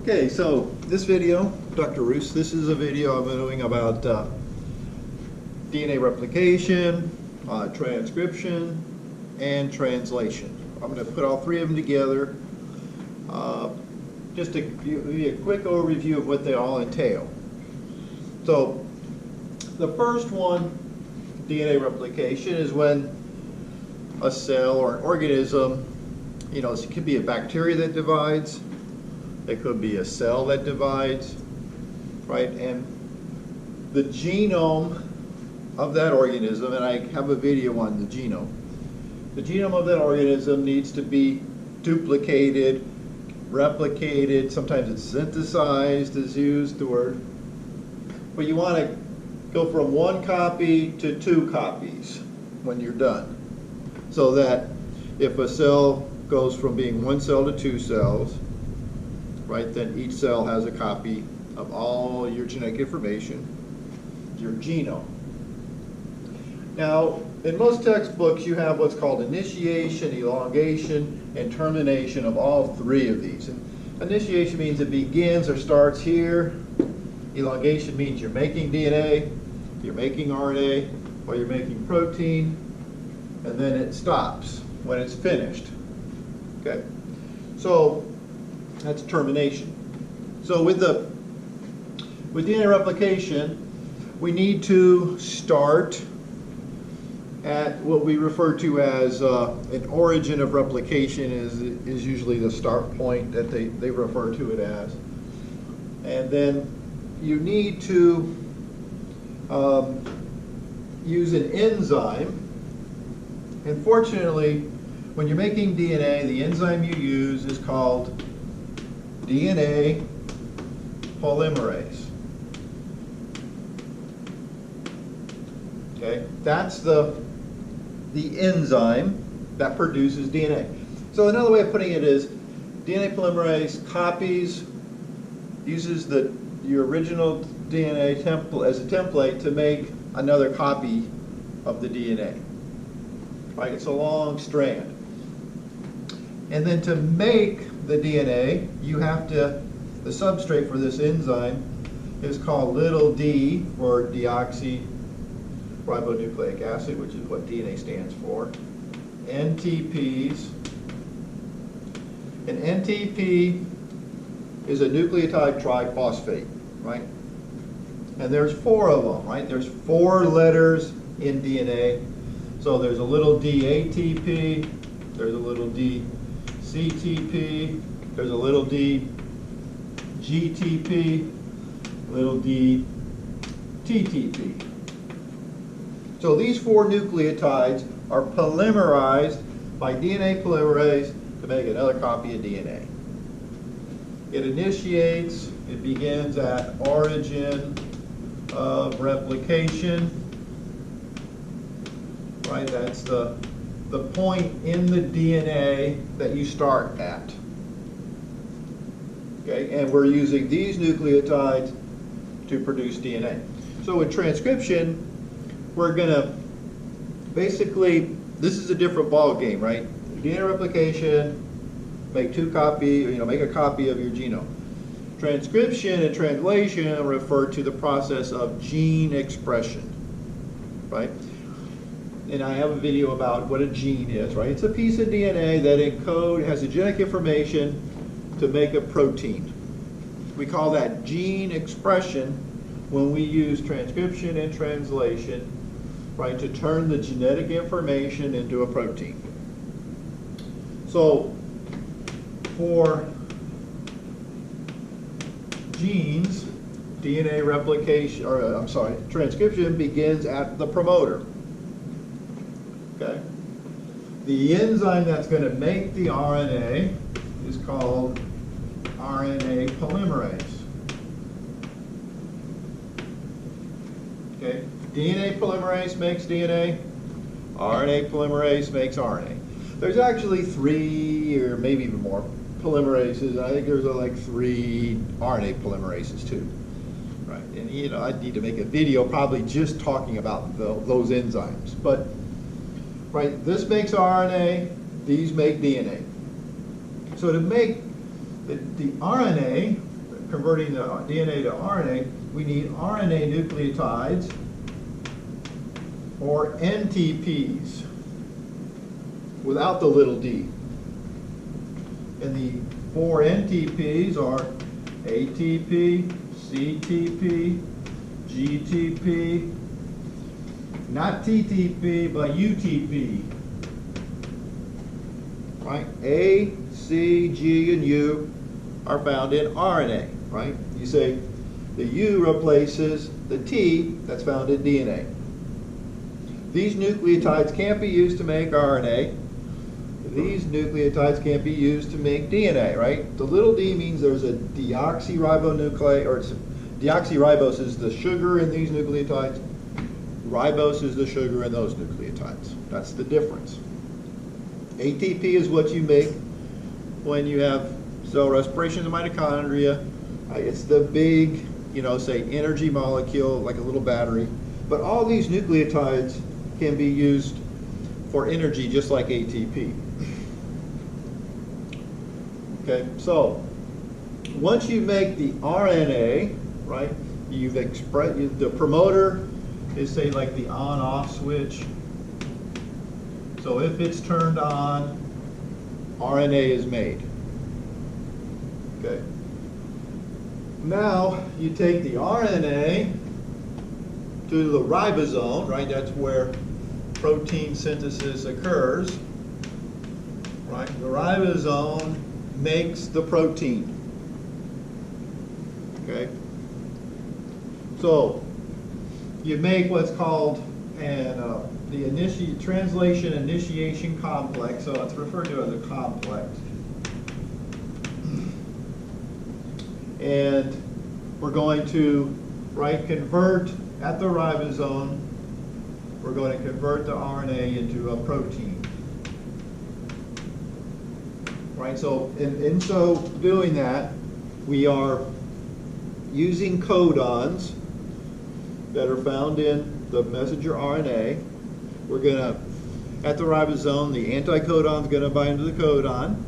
Okay, so this video, Dr. Roos, this is a video I'm doing about DNA replication, transcription, and translation. I'm going to put all three of them together just to give you a quick overview of what they all entail. So the first one, DNA replication, is when a cell or an organism, it could be a bacteria that divides, it could be a cell that divides, right? And the genome of that organism, and I have a video on the genome of that organism needs to be duplicated, replicated, sometimes it's synthesized is used the word, but you want to go from one copy to 2 copies when you're done, so that if a cell goes from being 1 cell to 2 cells, right, then each cell has a copy of all your genetic information, your genome. Now, in most textbooks, you have what's called initiation, elongation, and termination of all 3 of these. And initiation means it begins or starts here. Elongation means you're making DNA, you're making RNA, or you're making protein, and then it stops when it's finished. Okay, so that's termination. So with DNA replication, we need to start at what we refer to as an origin of replication is usually the start point that they refer to it as. And then you need to use an enzyme. And fortunately, when you're making DNA, the enzyme you use is called Rna Polymerase. Okay, that's the enzyme that produces DNA. So another way of putting it is DNA polymerase uses your original DNA template as a template to make another copy of the DNA. Right, it's a long strand. And then to make the DNA, you have to, the substrate for this enzyme is called little d for deoxyribonucleic acid, which is what DNA stands for, NTPs. And NTP is a nucleotide triphosphate, right? And there's 4 of them, right? There's 4 letters in DNA. So there's a little d ATP, there's a little d CTP, there's a little d GTP, little d TTP. So these 4 nucleotides are polymerized by DNA polymerase to make another copy of DNA. It initiates, it begins at origin of replication, right? That's the point in the DNA that you start at. Okay, and we're using these nucleotides to produce DNA. So with transcription, we're going to basically, this is a different ball game, right? DNA replication, make a copy of your genome. Transcription and translation refer to the process of gene expression, right? And I have a video about what a gene is, right? It's a piece of DNA that has the genetic information to make a protein. We call that gene expression when we use transcription and translation, right, to turn the genetic information into a protein. So for genes, DNA replication, transcription begins at the promoter. Okay. The enzyme that's going to make the RNA is called Rna Polymerase. Okay. DNA polymerase makes DNA. RNA polymerase makes RNA. There's actually 3 or maybe even more polymerases. I think there's like 3 RNA polymerases too. Right. And I'd need to make a video probably just talking about those enzymes. But right, this makes RNA, these make DNA. So to make the RNA, converting the DNA to RNA, we need RNA nucleotides, or NTPs, without the little d. And the 4 NTPs are ATP, CTP, GTP, not TTP, but UTP. Right? A, C, G, and U are found in RNA, right? You say the U replaces the T that's found in DNA. These nucleotides can't be used to make RNA. These nucleotides can't be used to make DNA, right? The little d means there's a deoxyribonuclease, or deoxyribose is the sugar in these nucleotides. Ribose is the sugar in those nucleotides. That's the difference. ATP is what you make when you have cell respiration in the mitochondria. It's the big, say energy molecule, like a little battery. But all these nucleotides can be used for energy just like ATP. Okay, so once you make the RNA, right, you've expressed, the promoter is, say, like the on-off switch. So if it's turned on, RNA is made. Okay. Now you take the RNA to the ribosome, right? That's where protein synthesis occurs. Right? The ribosome makes the protein. Okay. So you make what's called the translation initiation complex. So it's referred to as a complex. And we're going to convert at the ribosome. We're going to convert the RNA into a protein. Right, so in so doing that, we are using codons that are found in the messenger RNA. We're going to, at the ribosome, the anticodon is going to bind to the codon.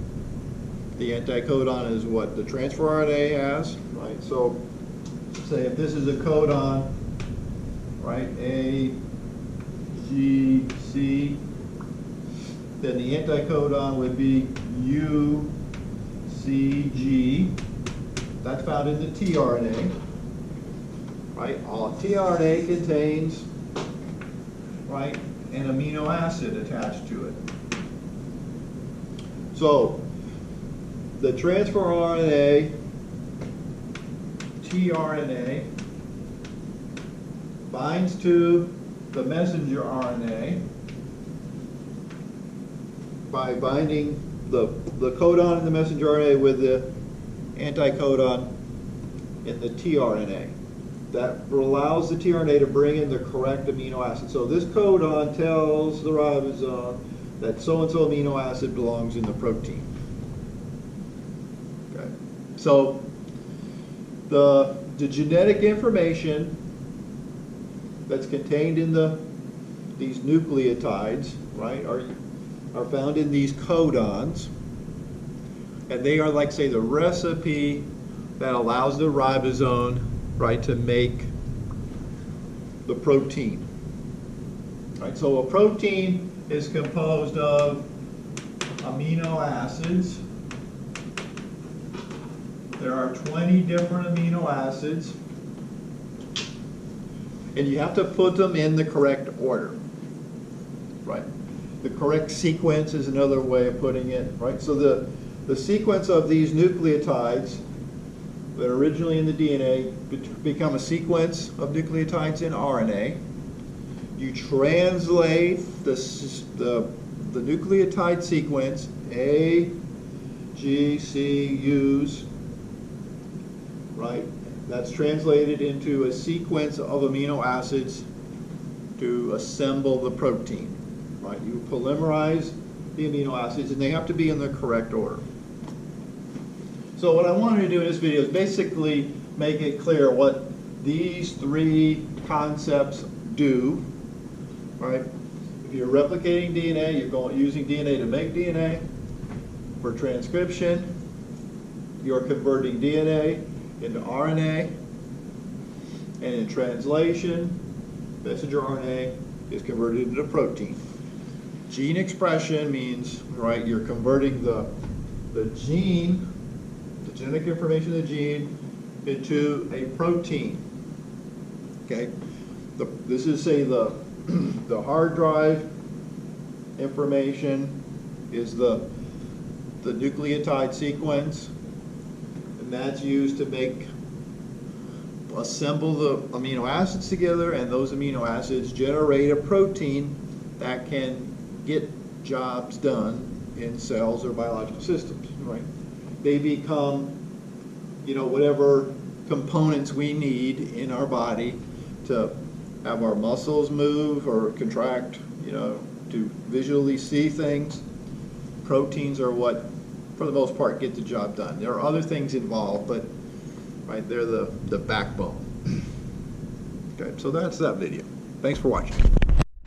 The anticodon is what the transfer RNA has, right? So, say if this is a codon, right, A, G, C, then the anticodon would be U, C, G. That's found in the tRNA, right? All tRNA contains, right, an amino acid attached to it. So, the transfer RNA, tRNA, binds to the messenger RNA by binding the codon in the messenger RNA with the anticodon in the tRNA. That allows the tRNA to bring in the correct amino acid. So this codon tells the ribosome that so-and-so amino acid belongs in the protein. Okay. So the genetic information that's contained in these nucleotides, right, are found in these codons, and they are, like, say, the recipe that allows the ribosome, right, to make the protein. Right, so a protein is composed of amino acids. There are 20 different amino acids, and you have to put them in the correct order, right? The correct sequence is another way of putting it, right? So the sequence of these nucleotides that are originally in the DNA become a sequence of nucleotides in RNA. You translate the nucleotide sequence, A, G, C, U's, right? That's translated into a sequence of amino acids to assemble the protein. Right? You polymerize the amino acids, and they have to be in the correct order. So what I wanted to do in this video is basically make it clear what these three concepts do. Right? If you're replicating DNA, you're using DNA to make DNA. For transcription, you're converting DNA into RNA, and in translation, messenger RNA is converted into protein. Gene expression means, right, you're converting the gene, the genetic information of the gene, into a protein. Okay, this is, say, the hard drive information is the nucleotide sequence, and that's used to assemble the amino acids together, and those amino acids generate a protein that can get jobs done in cells or biological systems, right? They become, whatever components we need in our body to have our muscles move or contract, to visually see things. Proteins are what, for the most part, get the job done. There are other things involved, but right, they're the backbone. Okay, so that's that video. Thanks for watching.